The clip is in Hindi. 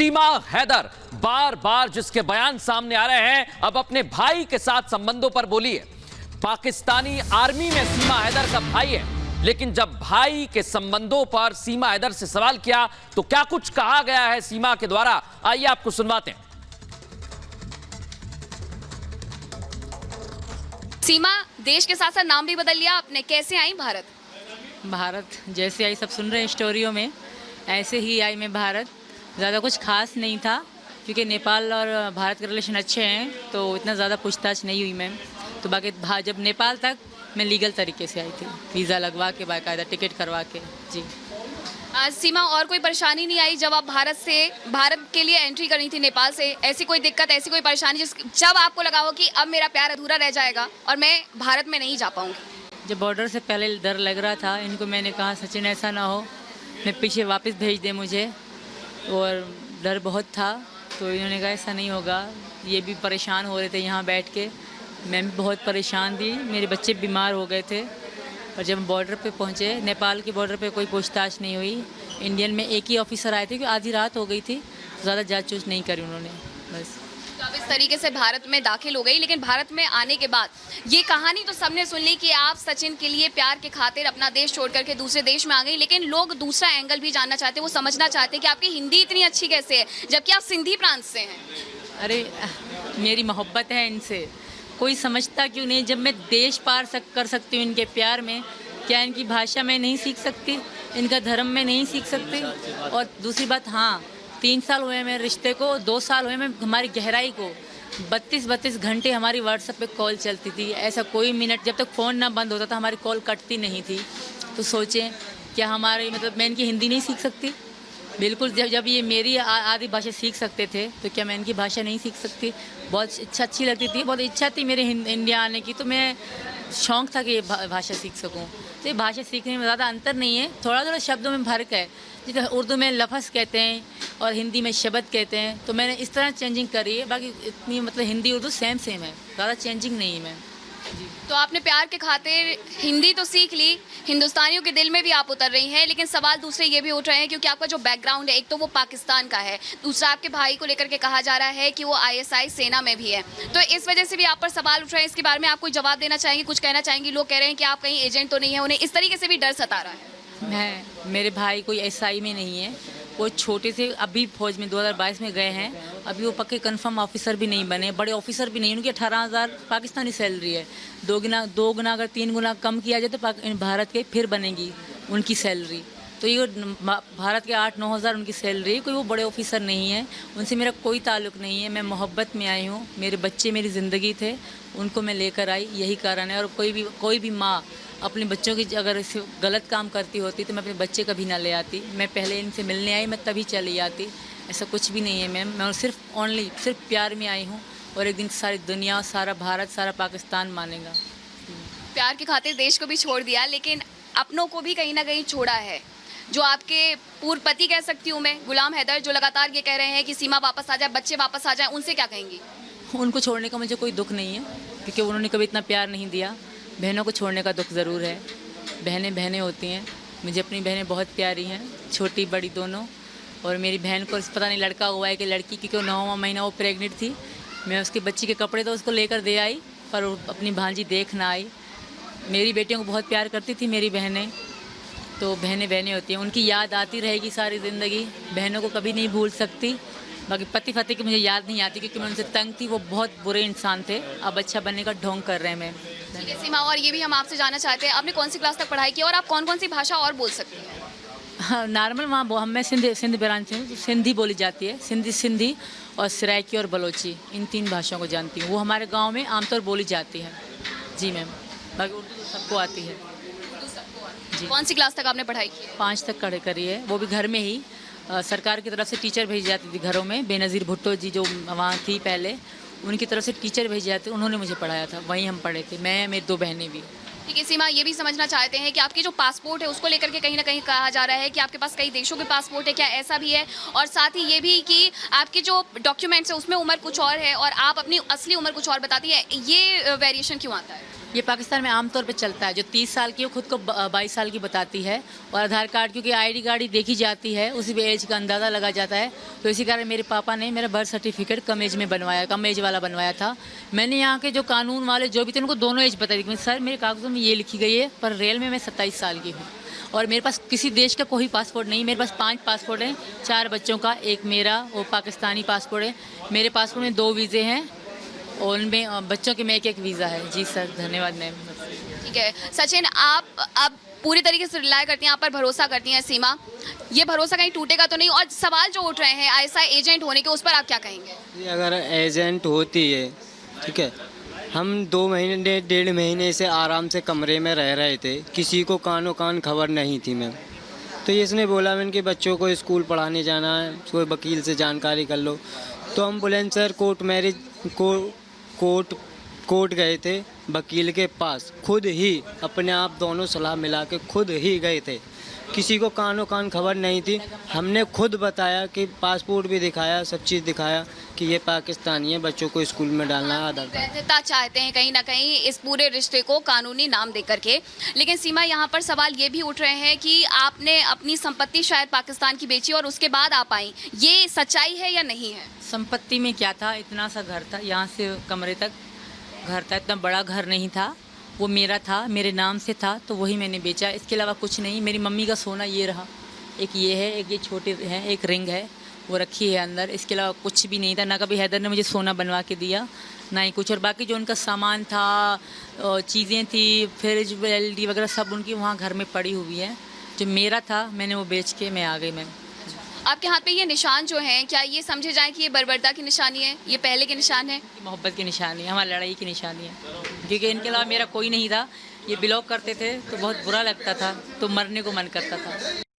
सीमा हैदर बार बार जिसके बयान सामने आ रहे हैं, अब अपने भाई के साथ संबंधों पर बोली है। पाकिस्तानी आर्मी में सीमा हैदर का भाई है, लेकिन जब भाई के संबंधों पर सीमा हैदर से सवाल किया तो क्या कुछ कहा गया है सीमा के द्वारा, आइए आपको सुनवाते हैं। सीमा, देश के साथ साथ नाम भी बदल लिया आपने, कैसे आई भारत? भारत जैसे आई, सब सुन रहे हैं स्टोरियों में, ऐसे ही आई मैं भारत। ज़्यादा कुछ खास नहीं था क्योंकि नेपाल और भारत के रिलेशन अच्छे हैं, तो इतना ज़्यादा पूछताछ नहीं हुई मैम। तो बाकी जब नेपाल तक मैं लीगल तरीके से आई थी, वीज़ा लगवा के, बाकायदा टिकट करवा के। जी सीमा, और कोई परेशानी नहीं आई जब आप भारत के लिए एंट्री करनी थी नेपाल से? ऐसी कोई दिक्कत, ऐसी कोई परेशानी जब आपको लगा हो कि अब मेरा प्यार अधूरा रह जाएगा और मैं भारत में नहीं जा पाऊंगी? जब बॉर्डर से पहले डर लग रहा था, इनको मैंने कहा सचिन ऐसा ना हो मैं पीछे वापस भेज दे मुझे, और डर बहुत था। तो इन्होंने कहा ऐसा नहीं होगा। ये भी परेशान हो रहे थे यहाँ बैठ के, मैं भी बहुत परेशान थी, मेरे बच्चे बीमार हो गए थे। और जब हम बॉर्डर पे पहुँचे, नेपाल के बॉर्डर पे कोई पूछताछ नहीं हुई। इंडियन में एक ही ऑफिसर आए थे क्योंकि आधी रात हो गई थी, ज़्यादा जाँच चूँच नहीं करी उन्होंने, बस। तो अब इस तरीके से भारत में दाखिल हो गई, लेकिन भारत में आने के बाद ये कहानी तो सबने सुन ली कि आप सचिन के लिए प्यार के खातिर अपना देश छोड़ करके दूसरे देश में आ गई, लेकिन लोग दूसरा एंगल भी जानना चाहते हैं। वो समझना चाहते हैं कि आपकी हिंदी इतनी अच्छी कैसे है जबकि आप सिंधी प्रांत से हैं। अरे मेरी मोहब्बत है इनसे, कोई समझता क्यों नहीं? जब मैं देश पार कर सकती हूँ इनके प्यार में, क्या इनकी भाषा में नहीं सीख सकती? इनका धर्म में नहीं सीख सकती? और दूसरी बात, हाँ 3 साल हुए मेरे रिश्ते को, 2 साल हुए मैं हमारी गहराई को। 32 घंटे हमारी व्हाट्सएप पे कॉल चलती थी, ऐसा कोई मिनट जब तक फ़ोन ना बंद होता था हमारी कॉल कटती नहीं थी। तो सोचें, क्या हमारी मैं इनकी हिंदी नहीं सीख सकती? बिल्कुल। जब ये मेरी आधी भाषा सीख सकते थे तो क्या मैं इनकी भाषा नहीं सीख सकती? बहुत अच्छी लगती थी, बहुत इच्छा थी मेरे इंडिया आने की, तो मैं शौक़ था कि ये भाषा सीख सकूं। तो ये भाषा सीखने में ज़्यादा अंतर नहीं है, थोड़ा थोड़ा शब्दों में फ़र्क है। जैसे उर्दू में लफ्ज़ कहते हैं और हिंदी में शब्द कहते हैं, तो मैंने इस तरह चेंजिंग करी है। बाकी इतनी हिंदी उर्दू सेम है, ज़्यादा चेंजिंग नहीं है मैं। जी। तो आपने प्यार के खातिर हिंदी तो सीख ली, हिंदुस्तानियों के दिल में भी आप उतर रही हैं, लेकिन सवाल दूसरे ये भी उठ रहे हैं क्योंकि आपका जो बैकग्राउंड है, एक तो वो पाकिस्तान का है, दूसरा आपके भाई को लेकर के कहा जा रहा है कि वो ISI सेना में भी है। तो इस वजह से भी आप पर सवाल उठ रहे हैं। इसके बारे में आप कोई जवाब देना चाहेंगी, कुछ कहना चाहेंगी? लोग कह रहे हैं कि आप कहीं एजेंट तो नहीं है, उन्हें इस तरीके से भी डर सता रहा है। मेरे भाई कोई SI में नहीं है, वो छोटे से अभी फौज में 2022 में गए हैं, अभी वो पक्के कंफर्म ऑफिसर भी नहीं बने, बड़े ऑफिसर भी नहीं। उनकी 18,000 पाकिस्तानी सैलरी है, 2 गुना अगर 3 गुना कम किया जाए तो भारत के फिर बनेगी उनकी सैलरी। तो ये भारत के 8-9 हज़ार उनकी सैलरी, कोई वो बड़े ऑफिसर नहीं है, उनसे मेरा कोई ताल्लुक़ नहीं है। मैं मोहब्बत में आई हूँ, मेरे बच्चे मेरी ज़िंदगी थे, उनको मैं लेकर आई, यही कारण है। और कोई भी माँ अपने बच्चों की अगर गलत काम करती होती तो मैं अपने बच्चे कभी ना ले आती। मैं पहले इनसे मिलने आई, मैं तभी चली आती। ऐसा कुछ भी नहीं है मैम, मैं सिर्फ प्यार में आई हूँ, और एक दिन सारी दुनिया, सारा भारत, सारा पाकिस्तान मानेगा। प्यार की खातिर देश को भी छोड़ दिया, लेकिन अपनों को भी कहीं ना कहीं छोड़ा है। जो आपके पूर्व पति कह सकती हूँ मैं, गुलाम हैदर, जो लगातार ये कह रहे हैं कि सीमा वापस आ जाए, बच्चे वापस आ जाए, उनसे क्या कहेंगी? उनको छोड़ने का मुझे कोई दुख नहीं है क्योंकि उन्होंने कभी इतना प्यार नहीं दिया। बहनों को छोड़ने का दुख ज़रूर है, बहनें होती हैं। मुझे अपनी बहनें बहुत प्यारी हैं, छोटी बड़ी दोनों। और मेरी बहन को पता नहीं लड़का हुआ है कि लड़की, क्योंकि 9वां महीना वो प्रेग्नेंट थी। मैं उसके बच्ची के कपड़े तो उसको लेकर दे आई, पर अपनी भांजी देख ना आई। मेरी बेटियों को बहुत प्यार करती थी मेरी बहनें, तो बहनें होती हैं, उनकी याद आती रहेगी सारी ज़िंदगी। बहनों को कभी नहीं भूल सकती। बाकी पति फति की मुझे याद नहीं आती क्योंकि मैं उनसे तंग थी, वो बहुत बुरे इंसान थे। अब अच्छा बनने का ढोंग कर रहे हैं मैं। ठीक है सीमा, और ये भी हम आपसे जानना चाहते हैं, आपने कौन सी क्लास तक पढ़ाई की और आप कौन कौन सी भाषा और बोल सकती हैं? हाँ, नॉर्मल वहाँ मैं सिंध ब्रांच से सिंधी बोली जाती है, सिंधी और सराइकी और बलोची, इन 3 भाषाओं को जानती हूँ। वो हमारे गाँव में आमतौर बोली जाती है। जी मैम, बाकी उर्दू तो सबको आती है। जी। कौन सी क्लास तक आपने पढ़ाई की? 5 तक करी है, वो भी घर में ही। सरकार की तरफ से टीचर भेजी जाती थी घरों में। बेनज़ीर भुट्टो जी जो वहाँ थी पहले, उनकी तरफ से टीचर भेजे जाते, उन्होंने मुझे पढ़ाया था, वहीं हम पढ़े थे, मैं, मेरी 2 बहनें भी। ठीक है सीमा, ये भी समझना चाहते हैं कि आपकी जो पासपोर्ट है उसको लेकर के कहीं ना कहीं कहा जा रहा है कि आपके पास कई देशों के पासपोर्ट है, क्या ऐसा भी है? और साथ ही ये भी कि आपके जो डॉक्यूमेंट्स है उसमें उम्र कुछ और है और आप अपनी असली उम्र कुछ और बताती है, ये वेरिएशन क्यों आता है? ये पाकिस्तान में आमतौर पे चलता है। जो 30 साल की है वो खुद को 22 साल की बताती है, और आधार कार्ड क्योंकि आईडी कार्ड ही देखी जाती है, उसी पे एज का अंदाज़ा लगा जाता है। तो इसी कारण मेरे पापा ने मेरा बर्थ सर्टिफिकेट कम एज में बनवाया, कम एज वाला बनवाया था। मैंने यहाँ के जो कानून वाले जो भी थे उनको दोनों एज बताई थी, सर मेरे कागज़ों में ये लिखी गई है, पर रियल में मैं 27 साल की हूँ। और मेरे पास किसी देश का कोई पासपोर्ट नहीं, मेरे पास 5 पासपोर्ट हैं, 4 बच्चों का, एक मेरा, वो पाकिस्तानी पासपोर्ट है। मेरे पासपोर्ट में 2 वीज़े हैं और उनमें बच्चों के में एक वीज़ा है। जी सर, धन्यवाद मैम। ठीक है सचिन, आप अब पूरी तरीके से रिलाय करती हैं, आप पर भरोसा करती हैं सीमा, ये भरोसा कहीं टूटेगा तो नहीं? और सवाल जो उठ रहे हैं ISI एजेंट होने के, उस पर आप क्या कहेंगे? अगर एजेंट होती है, ठीक है, हम 2 महीने 1.5 महीने से आराम से कमरे में रह रहे थे, किसी को कानो कान खबर नहीं थी मैम। तो इसने बोला मैंने कि बच्चों को स्कूल पढ़ाने जाना है, कोई वकील से जानकारी कर लो। तो हम बोले सर कोर्ट गए थे, वकील के पास खुद ही अपने आप दोनों सलाह मिला के खुद ही गए थे, किसी को कानो कान खबर नहीं थी। हमने खुद बताया कि पासपोर्ट भी दिखाया, सब चीज़ दिखाया कि ये पाकिस्तानी है, बच्चों को स्कूल में डालना है, आधार कार्ड। वैधता चाहते हैं कहीं ना कहीं इस पूरे रिश्ते को कानूनी नाम दे करके। लेकिन सीमा, यहाँ पर सवाल ये भी उठ रहे हैं कि आपने अपनी संपत्ति शायद पाकिस्तान की बेची और उसके बाद आप आई, ये सच्चाई है या नहीं है? संपत्ति में क्या था, इतना सा घर था, यहाँ से कमरे तक घर था, इतना बड़ा घर नहीं था, वो मेरा था, मेरे नाम से था, तो वही मैंने बेचा। इसके अलावा कुछ नहीं। मेरी मम्मी का सोना ये रहा, एक ये है, एक ये छोटे हैं, एक रिंग है, वो रखी है अंदर। इसके अलावा कुछ भी नहीं था, ना कभी हैदर ने मुझे सोना बनवा के दिया, ना ही कुछ। और बाकी जो उनका सामान था, चीज़ें थी, फ्रिज LD वगैरह सब उनकी वहाँ घर में पड़ी हुई है। जो मेरा था मैंने वो बेच के मैं आ गई। मैं आपके हाथ पे ये निशान जो हैं, क्या ये समझे जाए कि ये बर्बरता की निशानी है, ये पहले के निशान है? मोहब्बत की निशानी है, हमारी लड़ाई की निशानी है, क्योंकि इनके अलावा मेरा कोई नहीं था। ये बिलोंग करते थे तो बहुत बुरा लगता था, तो मरने को मन करता था।